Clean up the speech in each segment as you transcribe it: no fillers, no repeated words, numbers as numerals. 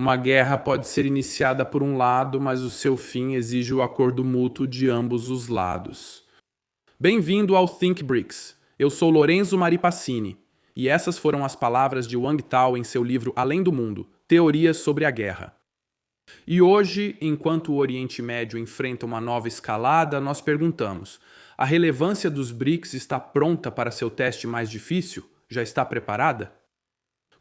Uma guerra pode ser iniciada por um lado, mas o seu fim exige o acordo mútuo de ambos os lados. Bem-vindo ao Think BRICS. Eu sou Lorenzo Maripassini, e essas foram as palavras de Wang Tao em seu livro Além do Mundo, Teorias sobre a Guerra. E hoje, enquanto o Oriente Médio enfrenta uma nova escalada, nós perguntamos: a relevância dos BRICS está pronta para seu teste mais difícil? Já está preparada?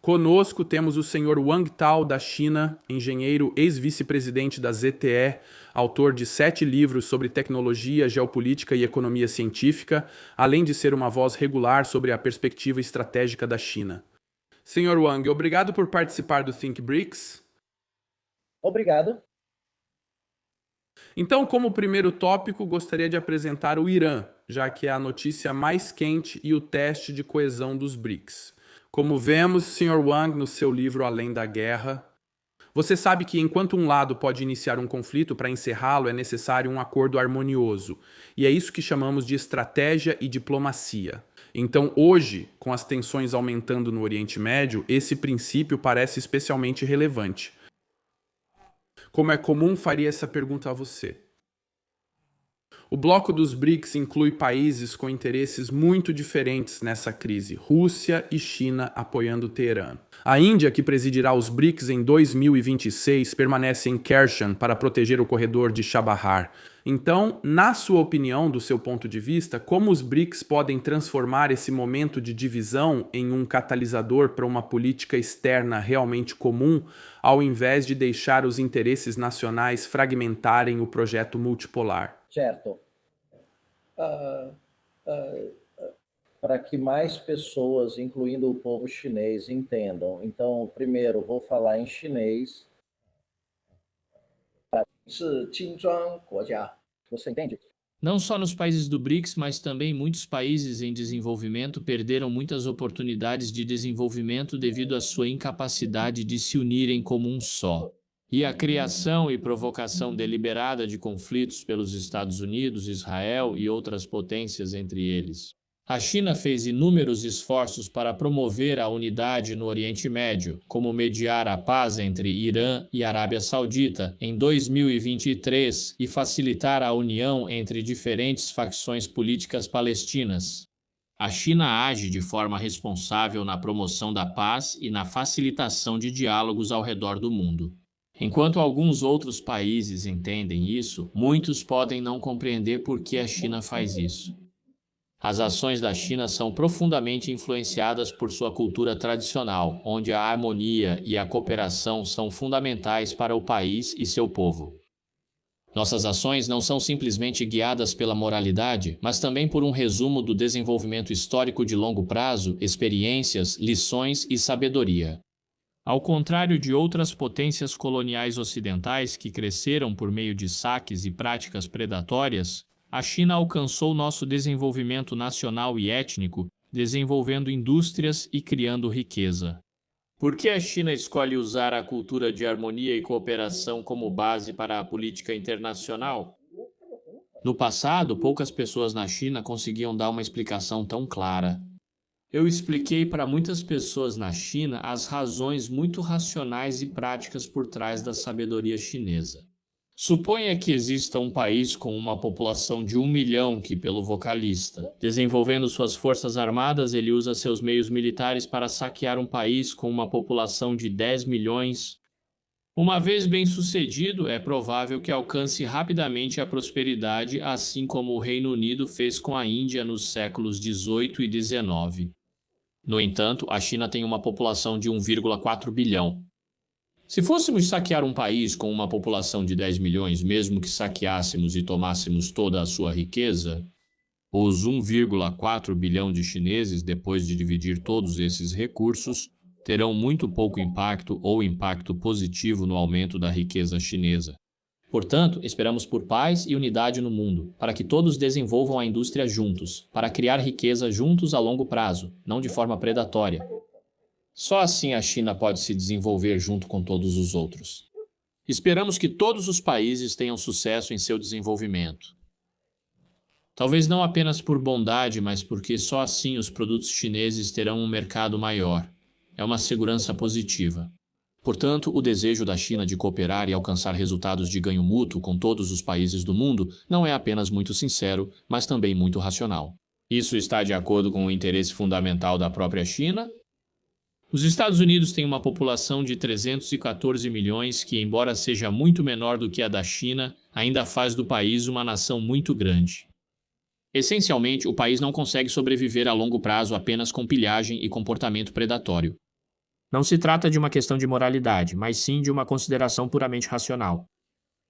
Conosco temos o Sr. Wang Tao da China, engenheiro ex-vice-presidente da ZTE, autor de 7 livros sobre tecnologia, geopolítica e economia científica, além de ser uma voz regular sobre a perspectiva estratégica da China. Sr. Wang, obrigado por participar do Think BRICS. Obrigado. Então, como primeiro tópico, gostaria de apresentar o Irã, já que é a notícia mais quente e o teste de coesão dos BRICS. Como vemos, Sr. Wang, no seu livro Além da Guerra, você sabe que enquanto um lado pode iniciar um conflito, para encerrá-lo é necessário um acordo harmonioso. E é isso que chamamos de estratégia e diplomacia. Então, hoje, com as tensões aumentando no Oriente Médio, esse princípio parece especialmente relevante. Como é comum, faria essa pergunta a você. O bloco dos BRICS inclui países com interesses muito diferentes nessa crise: Rússia e China apoiando Teherã. A Índia, que presidirá os BRICS em 2026, permanece em Kherson para proteger o corredor de Chabahar. Então, na sua opinião, do seu ponto de vista, como os BRICS podem transformar esse momento de divisão em um catalisador para uma política externa realmente comum, ao invés de deixar os interesses nacionais fragmentarem o projeto multipolar? Certo. Para que mais pessoas, incluindo o povo chinês, entendam. Então, primeiro, vou falar em chinês. Você entende? Não só nos países do BRICS, mas também muitos países em desenvolvimento perderam muitas oportunidades de desenvolvimento devido à sua incapacidade de se unirem como um só. E a criação e provocação deliberada de conflitos pelos Estados Unidos, Israel e outras potências entre eles. A China fez inúmeros esforços para promover a unidade no Oriente Médio, como mediar a paz entre Irã e Arábia Saudita em 2023 e facilitar a união entre diferentes facções políticas palestinas. A China age de forma responsável na promoção da paz e na facilitação de diálogos ao redor do mundo. Enquanto alguns outros países entendem isso, muitos podem não compreender por que a China faz isso. As ações da China são profundamente influenciadas por sua cultura tradicional, onde a harmonia e a cooperação são fundamentais para o país e seu povo. Nossas ações não são simplesmente guiadas pela moralidade, mas também por um resumo do desenvolvimento histórico de longo prazo, experiências, lições e sabedoria. Ao contrário de outras potências coloniais ocidentais que cresceram por meio de saques e práticas predatórias, a China alcançou nosso desenvolvimento nacional e étnico, desenvolvendo indústrias e criando riqueza. Por que a China escolhe usar a cultura de harmonia e cooperação como base para a política internacional? No passado, poucas pessoas na China conseguiam dar uma explicação tão clara. Eu expliquei para muitas pessoas na China as razões muito racionais e práticas por trás da sabedoria chinesa. Suponha que exista um país com uma população de 1 milhão que, pelo vocalista, desenvolvendo suas forças armadas, ele usa seus meios militares para saquear um país com uma população de 10 milhões. Uma vez bem-sucedido, é provável que alcance rapidamente a prosperidade, assim como o Reino Unido fez com a Índia nos séculos 18 e 19. No entanto, a China tem uma população de 1,4 bilhão. Se fôssemos saquear um país com uma população de 10 milhões, mesmo que saqueássemos e tomássemos toda a sua riqueza, os 1,4 bilhão de chineses, depois de dividir todos esses recursos, terão muito pouco impacto ou impacto positivo no aumento da riqueza chinesa. Portanto, esperamos por paz e unidade no mundo, para que todos desenvolvam a indústria juntos, para criar riqueza juntos a longo prazo, não de forma predatória. Só assim a China pode se desenvolver junto com todos os outros. Esperamos que todos os países tenham sucesso em seu desenvolvimento. Talvez não apenas por bondade, mas porque só assim os produtos chineses terão um mercado maior. É uma segurança positiva. Portanto, o desejo da China de cooperar e alcançar resultados de ganho mútuo com todos os países do mundo não é apenas muito sincero, mas também muito racional. Isso está de acordo com o interesse fundamental da própria China? Os Estados Unidos têm uma população de 314 milhões que, embora seja muito menor do que a da China, ainda faz do país uma nação muito grande. Essencialmente, o país não consegue sobreviver a longo prazo apenas com pilhagem e comportamento predatório. Não se trata de uma questão de moralidade, mas sim de uma consideração puramente racional.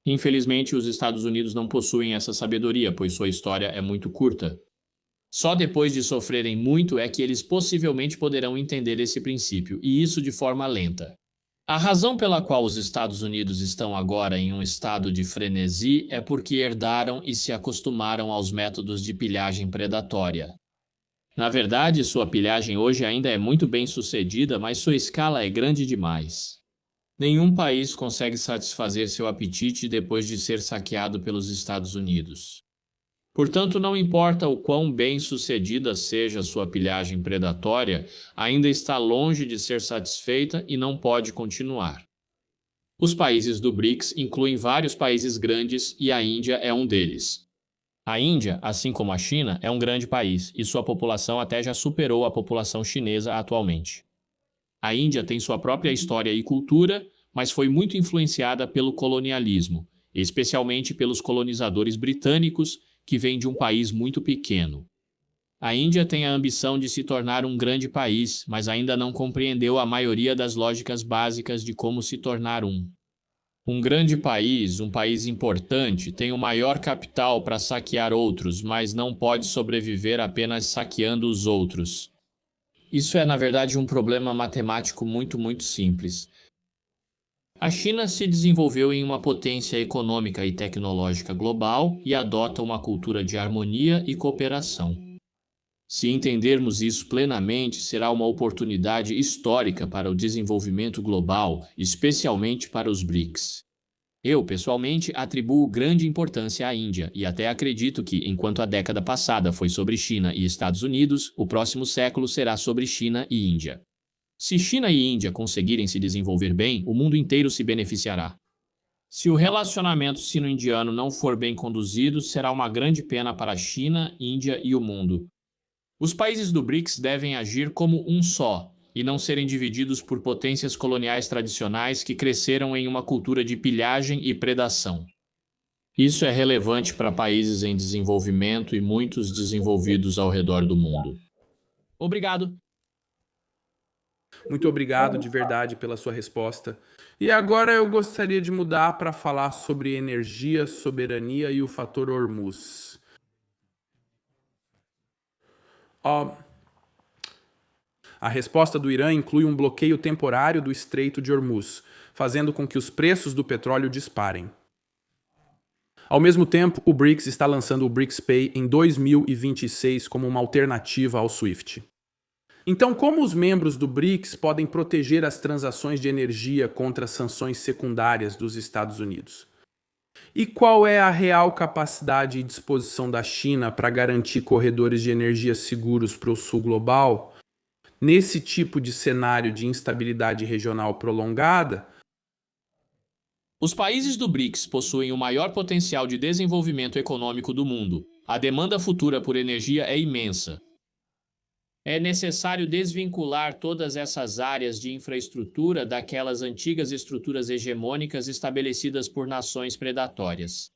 Infelizmente, os Estados Unidos não possuem essa sabedoria, pois sua história é muito curta. Só depois de sofrerem muito é que eles possivelmente poderão entender esse princípio, e isso de forma lenta. A razão pela qual os Estados Unidos estão agora em um estado de frenesi é porque herdaram e se acostumaram aos métodos de pilhagem predatória. Na verdade, sua pilhagem hoje ainda é muito bem sucedida, mas sua escala é grande demais. Nenhum país consegue satisfazer seu apetite depois de ser saqueado pelos Estados Unidos. Portanto, não importa o quão bem-sucedida seja sua pilhagem predatória, ainda está longe de ser satisfeita e não pode continuar. Os países do BRICS incluem vários países grandes e a Índia é um deles. A Índia, assim como a China, é um grande país e sua população até já superou a população chinesa atualmente. A Índia tem sua própria história e cultura, mas foi muito influenciada pelo colonialismo, especialmente pelos colonizadores britânicos, que vem de um país muito pequeno. A Índia tem a ambição de se tornar um grande país, mas ainda não compreendeu a maioria das lógicas básicas de como se tornar um. Um grande país, um país importante, tem o maior capital para saquear outros, mas não pode sobreviver apenas saqueando os outros. Isso é, na verdade, um problema matemático muito simples. A China se desenvolveu em uma potência econômica e tecnológica global e adota uma cultura de harmonia e cooperação. Se entendermos isso plenamente, será uma oportunidade histórica para o desenvolvimento global, especialmente para os BRICS. Eu, pessoalmente, atribuo grande importância à Índia e até acredito que, enquanto a década passada foi sobre China e Estados Unidos, o próximo século será sobre China e Índia. Se China e Índia conseguirem se desenvolver bem, o mundo inteiro se beneficiará. Se o relacionamento sino-indiano não for bem conduzido, será uma grande pena para a China, Índia e o mundo. Os países do BRICS devem agir como um só, e não serem divididos por potências coloniais tradicionais que cresceram em uma cultura de pilhagem e predação. Isso é relevante para países em desenvolvimento e muitos desenvolvidos ao redor do mundo. Obrigado. Muito obrigado de verdade pela sua resposta. E agora eu gostaria de mudar para falar sobre energia, soberania e o fator Hormuz. A resposta do Irã inclui um bloqueio temporário do Estreito de Hormuz, fazendo com que os preços do petróleo disparem. Ao mesmo tempo, o BRICS está lançando o BRICS Pay em 2026 como uma alternativa ao SWIFT. Então, como os membros do BRICS podem proteger as transações de energia contra as sanções secundárias dos Estados Unidos? E qual é a real capacidade e disposição da China para garantir corredores de energia seguros para o sul global? Nesse tipo de cenário de instabilidade regional prolongada, os países do BRICS possuem o maior potencial de desenvolvimento econômico do mundo. A demanda futura por energia é imensa. É necessário desvincular todas essas áreas de infraestrutura daquelas antigas estruturas hegemônicas estabelecidas por nações predatórias.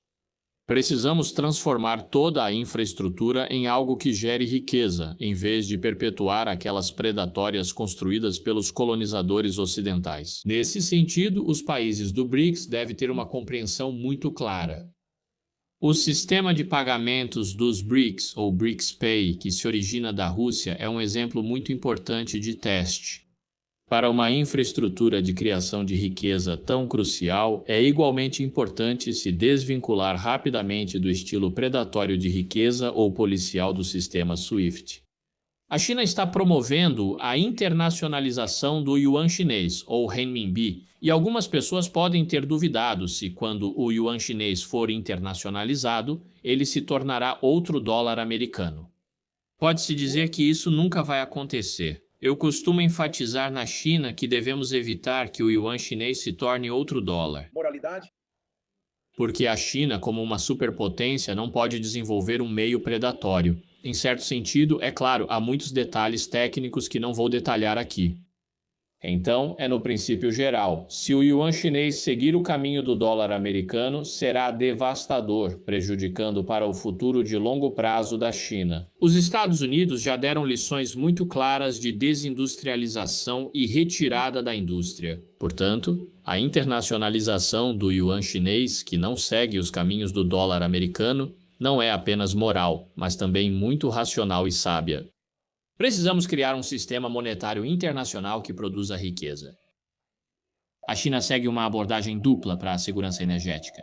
Precisamos transformar toda a infraestrutura em algo que gere riqueza, em vez de perpetuar aquelas predatórias construídas pelos colonizadores ocidentais. Nesse sentido, os países do BRICS devem ter uma compreensão muito clara. O sistema de pagamentos dos BRICS, ou BRICS Pay, que se origina da Rússia, é um exemplo muito importante de teste. Para uma infraestrutura de criação de riqueza tão crucial, é igualmente importante se desvincular rapidamente do estilo predatório de riqueza ou policial do sistema SWIFT. A China está promovendo a internacionalização do yuan chinês, ou renminbi, e algumas pessoas podem ter duvidado se, quando o yuan chinês for internacionalizado, ele se tornará outro dólar americano. Pode-se dizer que isso nunca vai acontecer. Eu costumo enfatizar na China que devemos evitar que o yuan chinês se torne outro dólar. Moralidade. Porque a China, como uma superpotência, não pode desenvolver um meio predatório. Em certo sentido, é claro, há muitos detalhes técnicos que não vou detalhar aqui. Então, é no princípio geral. Se o yuan chinês seguir o caminho do dólar americano, será devastador, prejudicando para o futuro de longo prazo da China. Os Estados Unidos já deram lições muito claras de desindustrialização e retirada da indústria. Portanto, a internacionalização do yuan chinês, que não segue os caminhos do dólar americano, não é apenas moral, mas também muito racional e sábia. Precisamos criar um sistema monetário internacional que produza riqueza. A China segue uma abordagem dupla para a segurança energética.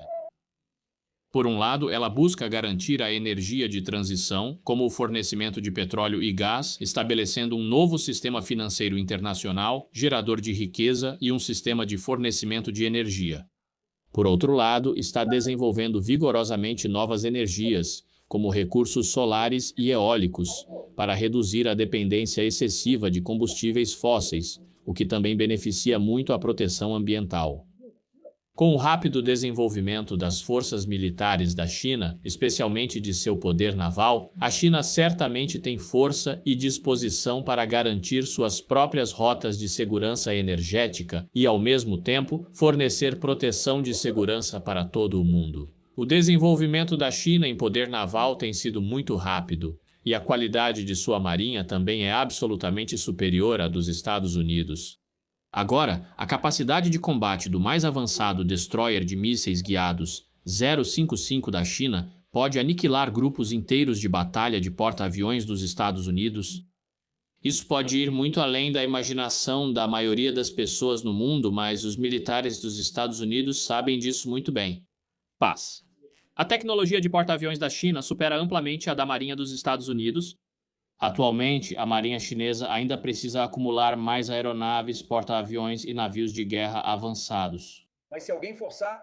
Por um lado, ela busca garantir a energia de transição, como o fornecimento de petróleo e gás, estabelecendo um novo sistema financeiro internacional, gerador de riqueza e um sistema de fornecimento de energia. Por outro lado, está desenvolvendo vigorosamente novas energias, como recursos solares e eólicos, para reduzir a dependência excessiva de combustíveis fósseis, o que também beneficia muito a proteção ambiental. Com o rápido desenvolvimento das forças militares da China, especialmente de seu poder naval, a China certamente tem força e disposição para garantir suas próprias rotas de segurança energética e, ao mesmo tempo, fornecer proteção de segurança para todo o mundo. O desenvolvimento da China em poder naval tem sido muito rápido, e a qualidade de sua marinha também é absolutamente superior à dos Estados Unidos. Agora, a capacidade de combate do mais avançado destroyer de mísseis guiados 055 da China pode aniquilar grupos inteiros de batalha de porta-aviões dos Estados Unidos. Isso pode ir muito além da imaginação da maioria das pessoas no mundo, mas os militares dos Estados Unidos sabem disso muito bem. Paz. A tecnologia de porta-aviões da China supera amplamente a da Marinha dos Estados Unidos. Atualmente, a Marinha chinesa ainda precisa acumular mais aeronaves, porta-aviões e navios de guerra avançados. Mas se alguém forçar...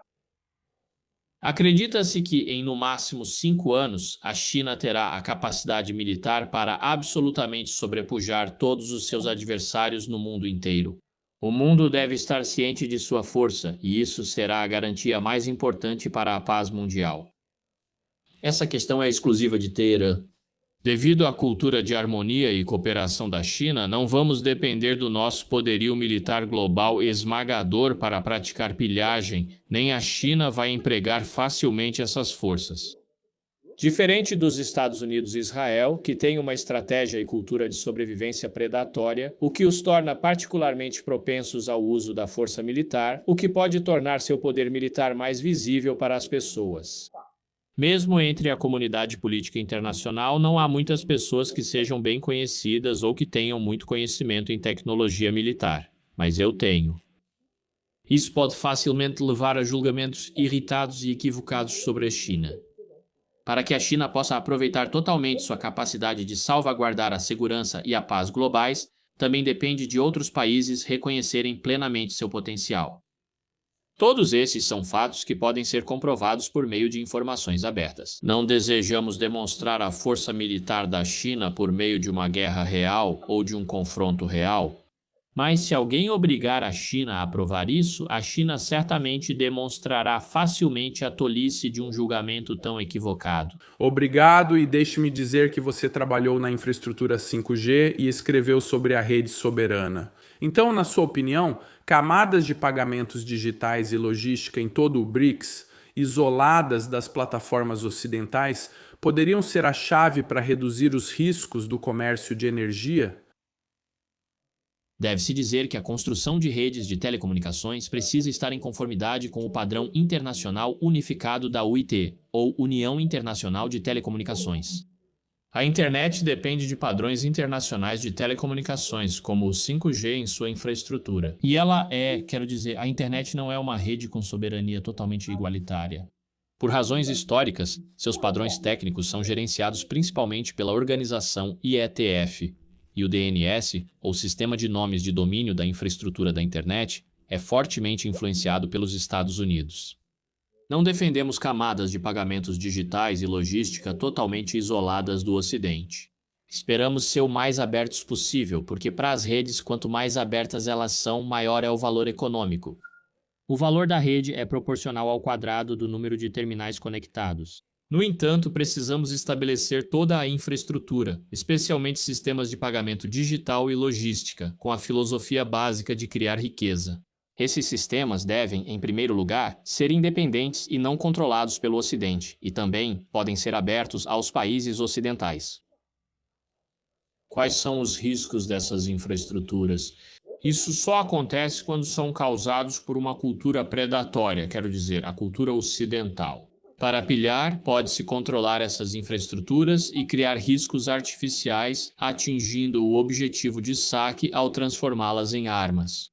Acredita-se que, em no máximo 5 anos, a China terá a capacidade militar para absolutamente sobrepujar todos os seus adversários no mundo inteiro. O mundo deve estar ciente de sua força, e isso será a garantia mais importante para a paz mundial. Essa questão é exclusiva de Teherã. Devido à cultura de harmonia e cooperação da China, não vamos depender do nosso poderio militar global esmagador para praticar pilhagem, nem a China vai empregar facilmente essas forças. Diferente dos Estados Unidos e Israel, que têm uma estratégia e cultura de sobrevivência predatória, o que os torna particularmente propensos ao uso da força militar, o que pode tornar seu poder militar mais visível para as pessoas. Mesmo entre a comunidade política internacional, não há muitas pessoas que sejam bem conhecidas ou que tenham muito conhecimento em tecnologia militar, mas eu tenho. Isso pode facilmente levar a julgamentos irritados e equivocados sobre a China. Para que a China possa aproveitar totalmente sua capacidade de salvaguardar a segurança e a paz globais, também depende de outros países reconhecerem plenamente seu potencial. Todos esses são fatos que podem ser comprovados por meio de informações abertas. Não desejamos demonstrar a força militar da China por meio de uma guerra real ou de um confronto real. Mas se alguém obrigar a China a aprovar isso, a China certamente demonstrará facilmente a tolice de um julgamento tão equivocado. Obrigado, e deixe-me dizer que você trabalhou na infraestrutura 5G e escreveu sobre a rede soberana. Então, na sua opinião, camadas de pagamentos digitais e logística em todo o BRICS, isoladas das plataformas ocidentais, poderiam ser a chave para reduzir os riscos do comércio de energia? Deve-se dizer que a construção de redes de telecomunicações precisa estar em conformidade com o padrão internacional unificado da UIT, ou União Internacional de Telecomunicações. A internet depende de padrões internacionais de telecomunicações, como o 5G em sua infraestrutura. E a internet não é uma rede com soberania totalmente igualitária. Por razões históricas, seus padrões técnicos são gerenciados principalmente pela organização IETF, e o DNS, ou Sistema de Nomes de Domínio da Infraestrutura da Internet, é fortemente influenciado pelos Estados Unidos. Não defendemos camadas de pagamentos digitais e logística totalmente isoladas do Ocidente. Esperamos ser o mais abertos possível, porque para as redes, quanto mais abertas elas são, maior é o valor econômico. O valor da rede é proporcional ao quadrado do número de terminais conectados. No entanto, precisamos estabelecer toda a infraestrutura, especialmente sistemas de pagamento digital e logística, com a filosofia básica de criar riqueza. Esses sistemas devem, em primeiro lugar, ser independentes e não controlados pelo Ocidente, e também podem ser abertos aos países ocidentais. Quais são os riscos dessas infraestruturas? Isso só acontece quando são causados por uma cultura predatória, quero dizer, a cultura ocidental. Para pilhar, pode-se controlar essas infraestruturas e criar riscos artificiais, atingindo o objetivo de saque ao transformá-las em armas.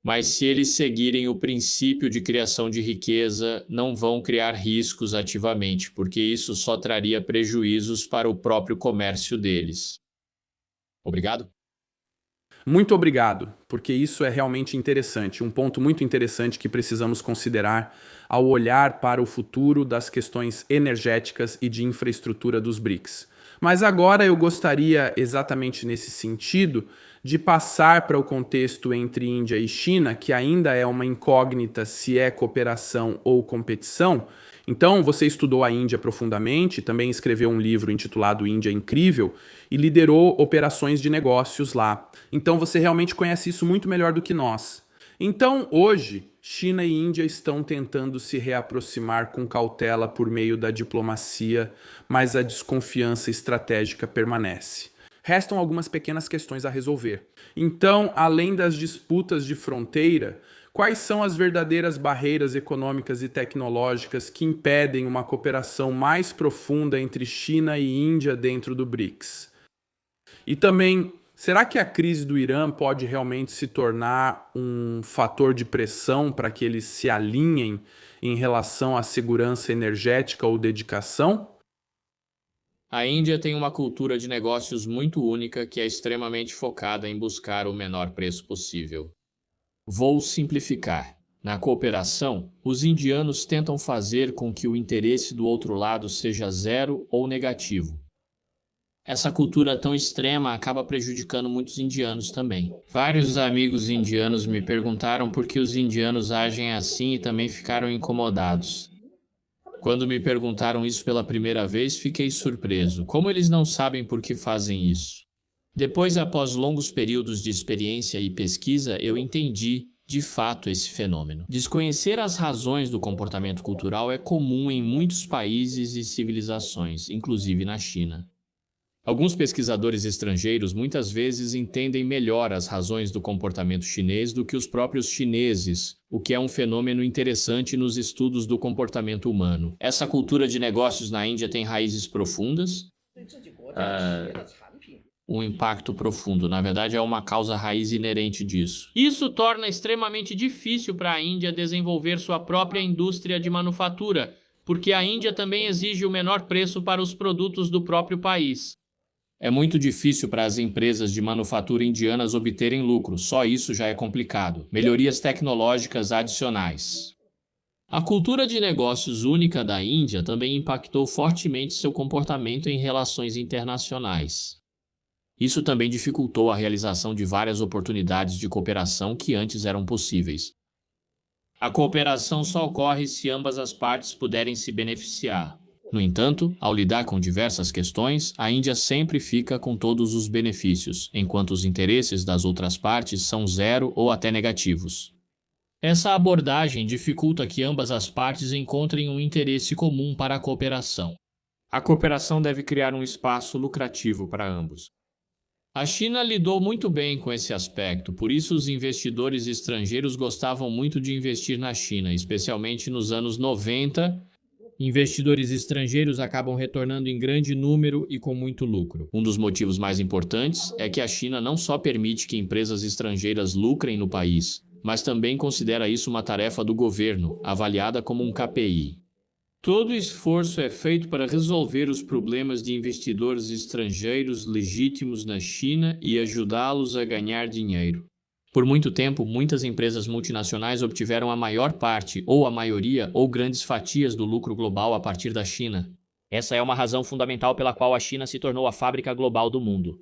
Mas se eles seguirem o princípio de criação de riqueza, não vão criar riscos ativamente, porque isso só traria prejuízos para o próprio comércio deles. Obrigado. Muito obrigado, porque isso é realmente interessante, um ponto muito interessante que precisamos considerar ao olhar para o futuro das questões energéticas e de infraestrutura dos BRICS. Mas agora eu gostaria, exatamente nesse sentido, de passar para o contexto entre Índia e China, que ainda é uma incógnita se é cooperação ou competição. Então, você estudou a Índia profundamente, também escreveu um livro intitulado Índia Incrível e liderou operações de negócios lá. Então, você realmente conhece isso muito melhor do que nós. Então, hoje, China e Índia estão tentando se reaproximar com cautela por meio da diplomacia, mas a desconfiança estratégica permanece. Restam algumas pequenas questões a resolver. Então, além das disputas de fronteira, quais são as verdadeiras barreiras econômicas e tecnológicas que impedem uma cooperação mais profunda entre China e Índia dentro do BRICS? E também, será que a crise do Irã pode realmente se tornar um fator de pressão para que eles se alinhem em relação à segurança energética ou dedicação? A Índia tem uma cultura de negócios muito única que é extremamente focada em buscar o menor preço possível. Vou simplificar. Na cooperação, os indianos tentam fazer com que o interesse do outro lado seja zero ou negativo. Essa cultura tão extrema acaba prejudicando muitos indianos também. Vários amigos indianos me perguntaram por que os indianos agem assim e também ficaram incomodados. Quando me perguntaram isso pela primeira vez, fiquei surpreso. Como eles não sabem por que fazem isso? Depois, após longos períodos de experiência e pesquisa, eu entendi, de fato, esse fenômeno. Desconhecer as razões do comportamento cultural é comum em muitos países e civilizações, inclusive na China. Alguns pesquisadores estrangeiros muitas vezes entendem melhor as razões do comportamento chinês do que os próprios chineses, o que é um fenômeno interessante nos estudos do comportamento humano. Essa cultura de negócios na Índia tem raízes profundas? Um impacto profundo, na verdade, é uma causa raiz inerente disso. Isso torna extremamente difícil para a Índia desenvolver sua própria indústria de manufatura, porque a Índia também exige o menor preço para os produtos do próprio país. É muito difícil para as empresas de manufatura indianas obterem lucro, só isso já é complicado. Melhorias tecnológicas adicionais. A cultura de negócios única da Índia também impactou fortemente seu comportamento em relações internacionais. Isso também dificultou a realização de várias oportunidades de cooperação que antes eram possíveis. A cooperação só ocorre se ambas as partes puderem se beneficiar. No entanto, ao lidar com diversas questões, a Índia sempre fica com todos os benefícios, enquanto os interesses das outras partes são zero ou até negativos. Essa abordagem dificulta que ambas as partes encontrem um interesse comum para a cooperação. A cooperação deve criar um espaço lucrativo para ambos. A China lidou muito bem com esse aspecto, por isso os investidores estrangeiros gostavam muito de investir na China, especialmente nos anos 90. Investidores estrangeiros acabam retornando em grande número e com muito lucro. Um dos motivos mais importantes é que a China não só permite que empresas estrangeiras lucrem no país, mas também considera isso uma tarefa do governo, avaliada como um KPI. Todo esforço é feito para resolver os problemas de investidores estrangeiros legítimos na China e ajudá-los a ganhar dinheiro. Por muito tempo, muitas empresas multinacionais obtiveram a maior parte, ou a maioria, ou grandes fatias do lucro global a partir da China. Essa é uma razão fundamental pela qual a China se tornou a fábrica global do mundo.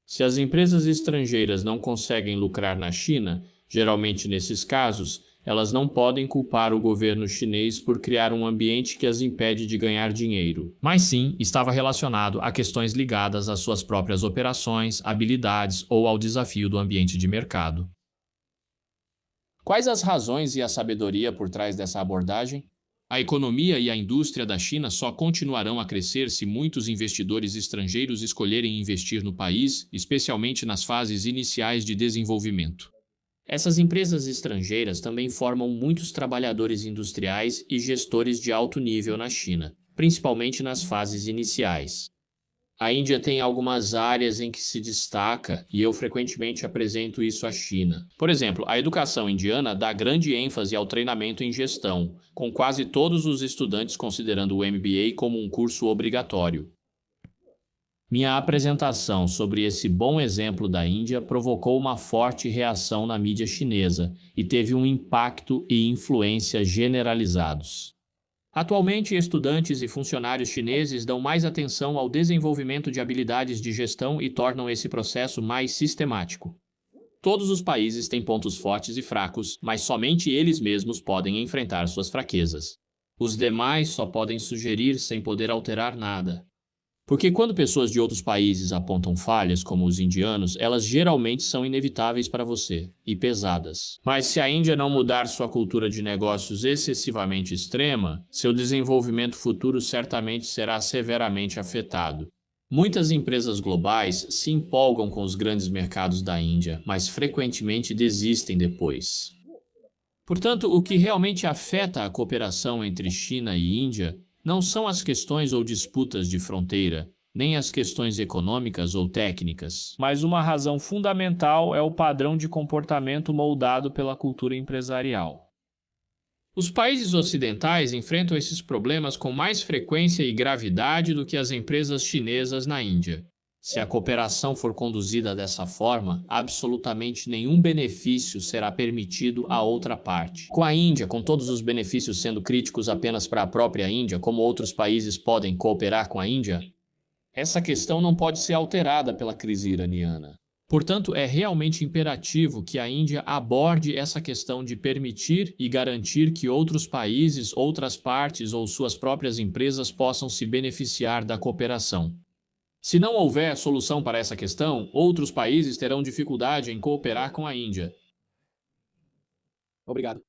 Se as empresas estrangeiras não conseguem lucrar na China, geralmente nesses casos, elas não podem culpar o governo chinês por criar um ambiente que as impede de ganhar dinheiro, mas sim estava relacionado a questões ligadas às suas próprias operações, habilidades ou ao desafio do ambiente de mercado. Quais as razões e a sabedoria por trás dessa abordagem? A economia e a indústria da China só continuarão a crescer se muitos investidores estrangeiros escolherem investir no país, especialmente nas fases iniciais de desenvolvimento. Essas empresas estrangeiras também formam muitos trabalhadores industriais e gestores de alto nível na China, principalmente nas fases iniciais. A Índia tem algumas áreas em que se destaca e eu frequentemente apresento isso à China. Por exemplo, a educação indiana dá grande ênfase ao treinamento em gestão, com quase todos os estudantes considerando o MBA como um curso obrigatório. Minha apresentação sobre esse bom exemplo da Índia provocou uma forte reação na mídia chinesa e teve um impacto e influência generalizados. Atualmente, estudantes e funcionários chineses dão mais atenção ao desenvolvimento de habilidades de gestão e tornam esse processo mais sistemático. Todos os países têm pontos fortes e fracos, mas somente eles mesmos podem enfrentar suas fraquezas. Os demais só podem sugerir sem poder alterar nada. Porque quando pessoas de outros países apontam falhas, como os indianos, elas geralmente são inevitáveis para você e pesadas. Mas se a Índia não mudar sua cultura de negócios excessivamente extrema, seu desenvolvimento futuro certamente será severamente afetado. Muitas empresas globais se empolgam com os grandes mercados da Índia, mas frequentemente desistem depois. Portanto, o que realmente afeta a cooperação entre China e Índia não são as questões ou disputas de fronteira, nem as questões econômicas ou técnicas, mas uma razão fundamental é o padrão de comportamento moldado pela cultura empresarial. Os países ocidentais enfrentam esses problemas com mais frequência e gravidade do que as empresas chinesas na Índia. Se a cooperação for conduzida dessa forma, absolutamente nenhum benefício será permitido à outra parte. Com a Índia, com todos os benefícios sendo críticos apenas para a própria Índia, como outros países podem cooperar com a Índia? Essa questão não pode ser alterada pela crise iraniana. Portanto, é realmente imperativo que a Índia aborde essa questão de permitir e garantir que outros países, outras partes ou suas próprias empresas possam se beneficiar da cooperação. Se não houver solução para essa questão, outros países terão dificuldade em cooperar com a Índia. Obrigado.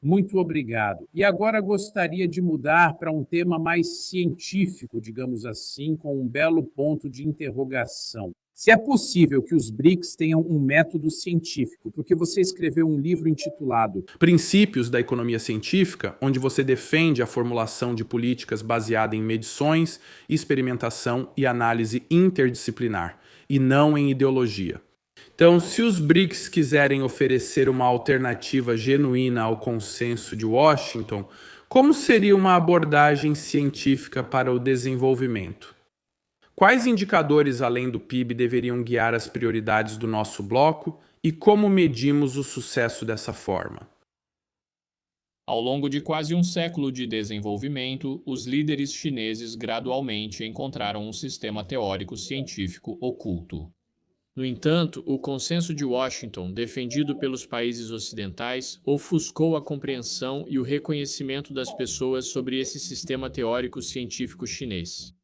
Muito obrigado. E agora gostaria de mudar para um tema mais científico, digamos assim, com um belo ponto de interrogação. Se é possível que os BRICS tenham um método científico, porque você escreveu um livro intitulado Princípios da Economia Científica, onde você defende a formulação de políticas baseada em medições, experimentação e análise interdisciplinar, e não em ideologia. Então, se os BRICS quiserem oferecer uma alternativa genuína ao consenso de Washington, como seria uma abordagem científica para o desenvolvimento? Quais indicadores além do PIB deveriam guiar as prioridades do nosso bloco e como medimos o sucesso dessa forma? Ao longo de quase um século de desenvolvimento, os líderes chineses gradualmente encontraram um sistema teórico científico oculto. No entanto, o consenso de Washington, defendido pelos países ocidentais, ofuscou a compreensão e o reconhecimento das pessoas sobre esse sistema teórico científico chinês.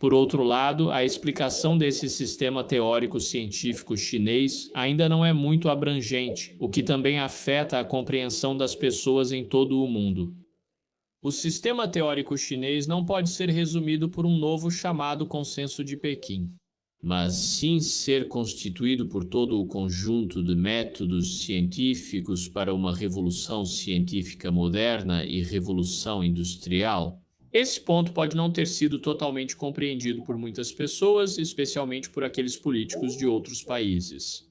Por outro lado, a explicação desse sistema teórico científico chinês ainda não é muito abrangente, o que também afeta a compreensão das pessoas em todo o mundo. O sistema teórico chinês não pode ser resumido por um novo chamado Consenso de Pequim, mas sim ser constituído por todo o conjunto de métodos científicos para uma revolução científica moderna e revolução industrial. Esse ponto pode não ter sido totalmente compreendido por muitas pessoas, especialmente por aqueles políticos de outros países.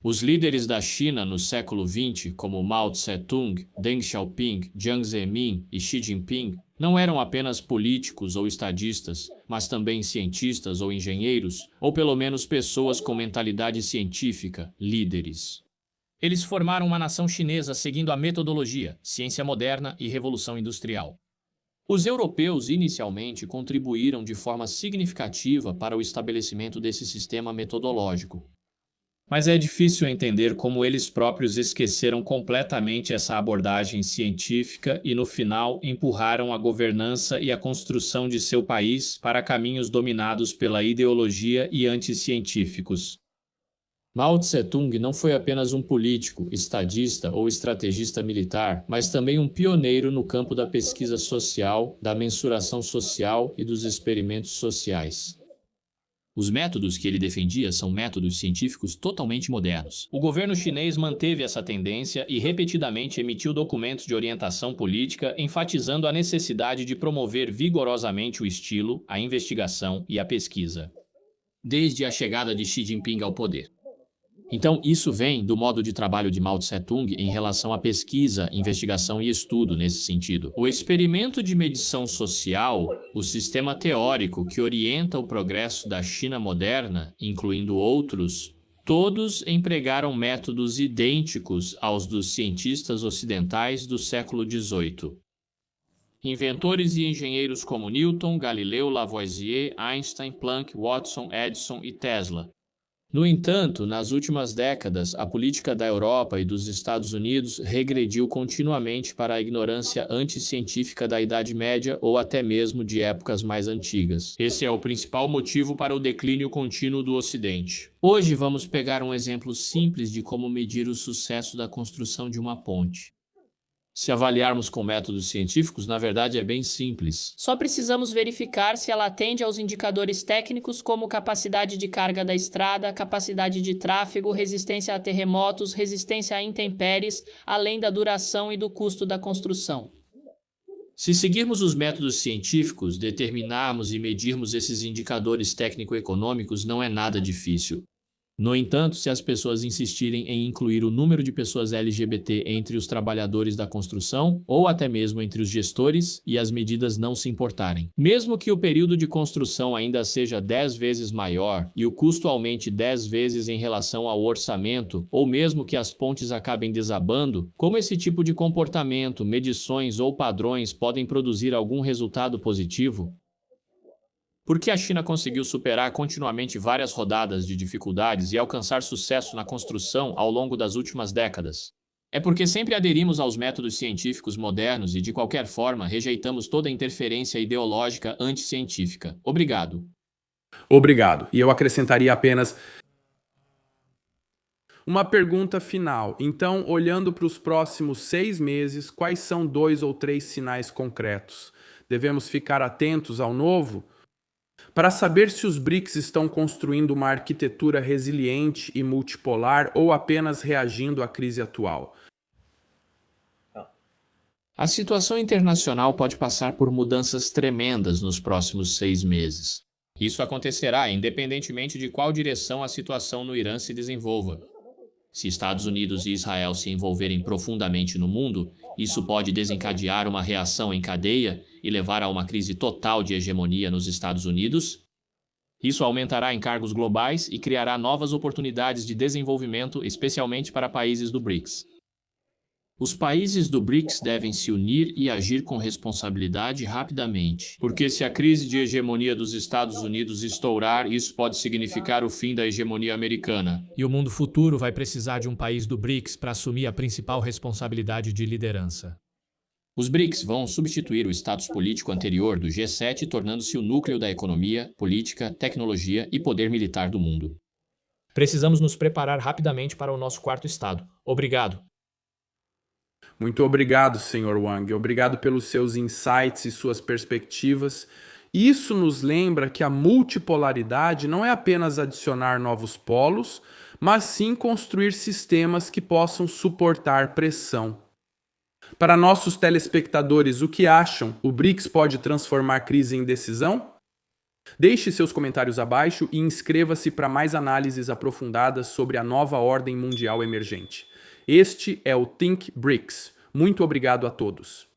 Os líderes da China no século XX, como Mao Tse-tung, Deng Xiaoping, Jiang Zemin e Xi Jinping, não eram apenas políticos ou estadistas, mas também cientistas ou engenheiros, ou pelo menos pessoas com mentalidade científica, líderes. Eles formaram uma nação chinesa seguindo a metodologia, ciência moderna e revolução industrial. Os europeus inicialmente contribuíram de forma significativa para o estabelecimento desse sistema metodológico. Mas é difícil entender como eles próprios esqueceram completamente essa abordagem científica e, no final, empurraram a governança e a construção de seu país para caminhos dominados pela ideologia e anticientíficos. Mao Tse-tung não foi apenas um político, estadista ou estrategista militar, mas também um pioneiro no campo da pesquisa social, da mensuração social e dos experimentos sociais. Os métodos que ele defendia são métodos científicos totalmente modernos. O governo chinês manteve essa tendência e repetidamente emitiu documentos de orientação política enfatizando a necessidade de promover vigorosamente o estilo, a investigação e a pesquisa, desde a chegada de Xi Jinping ao poder. Então, isso vem do modo de trabalho de Mao Tse-tung em relação à pesquisa, investigação e estudo nesse sentido. O experimento de medição social, o sistema teórico que orienta o progresso da China moderna, incluindo outros, todos empregaram métodos idênticos aos dos cientistas ocidentais do século XVIII. Inventores e engenheiros como Newton, Galileu, Lavoisier, Einstein, Planck, Watson, Edison e Tesla. No entanto, nas últimas décadas, a política da Europa e dos Estados Unidos regrediu continuamente para a ignorância anticientífica da Idade Média ou até mesmo de épocas mais antigas. Esse é o principal motivo para o declínio contínuo do Ocidente. Hoje vamos pegar um exemplo simples de como medir o sucesso da construção de uma ponte. Se avaliarmos com métodos científicos, na verdade é bem simples. Só precisamos verificar se ela atende aos indicadores técnicos como capacidade de carga da estrada, capacidade de tráfego, resistência a terremotos, resistência a intempéries, além da duração e do custo da construção. Se seguirmos os métodos científicos, determinarmos e medirmos esses indicadores técnico-econômicos não é nada difícil. No entanto, se as pessoas insistirem em incluir o número de pessoas LGBT entre os trabalhadores da construção, ou até mesmo entre os gestores, e as medidas não se importarem. Mesmo que o período de construção ainda seja 10 vezes maior e o custo aumente 10 vezes em relação ao orçamento, ou mesmo que as pontes acabem desabando, como esse tipo de comportamento, medições ou padrões podem produzir algum resultado positivo? Por que a China conseguiu superar continuamente várias rodadas de dificuldades e alcançar sucesso na construção ao longo das últimas décadas? É porque sempre aderimos aos métodos científicos modernos e, de qualquer forma, rejeitamos toda interferência ideológica anticientífica. Obrigado. Obrigado. E eu acrescentaria apenas uma pergunta final. Então, olhando para os próximos 6 meses, quais são 2 ou 3 sinais concretos? Devemos ficar atentos ao novo? Para saber se os BRICS estão construindo uma arquitetura resiliente e multipolar ou apenas reagindo à crise atual. A situação internacional pode passar por mudanças tremendas nos próximos 6 meses. Isso acontecerá independentemente de qual direção a situação no Irã se desenvolva. Se Estados Unidos e Israel se envolverem profundamente no mundo, isso pode desencadear uma reação em cadeia e levar a uma crise total de hegemonia nos Estados Unidos. Isso aumentará encargos globais e criará novas oportunidades de desenvolvimento, especialmente para países do BRICS. Os países do BRICS devem se unir e agir com responsabilidade rapidamente, porque se a crise de hegemonia dos Estados Unidos estourar, isso pode significar o fim da hegemonia americana. E o mundo futuro vai precisar de um país do BRICS para assumir a principal responsabilidade de liderança. Os BRICS vão substituir o status político anterior do G7, tornando-se o núcleo da economia, política, tecnologia e poder militar do mundo. Precisamos nos preparar rapidamente para o nosso quarto estado. Obrigado. Muito obrigado, Sr. Wang. Obrigado pelos seus insights e suas perspectivas. Isso nos lembra que a multipolaridade não é apenas adicionar novos polos, mas sim construir sistemas que possam suportar pressão. Para nossos telespectadores, o que acham? O BRICS pode transformar crise em decisão? Deixe seus comentários abaixo e inscreva-se para mais análises aprofundadas sobre a nova ordem mundial emergente. Este é o Think BRICS. Muito obrigado a todos.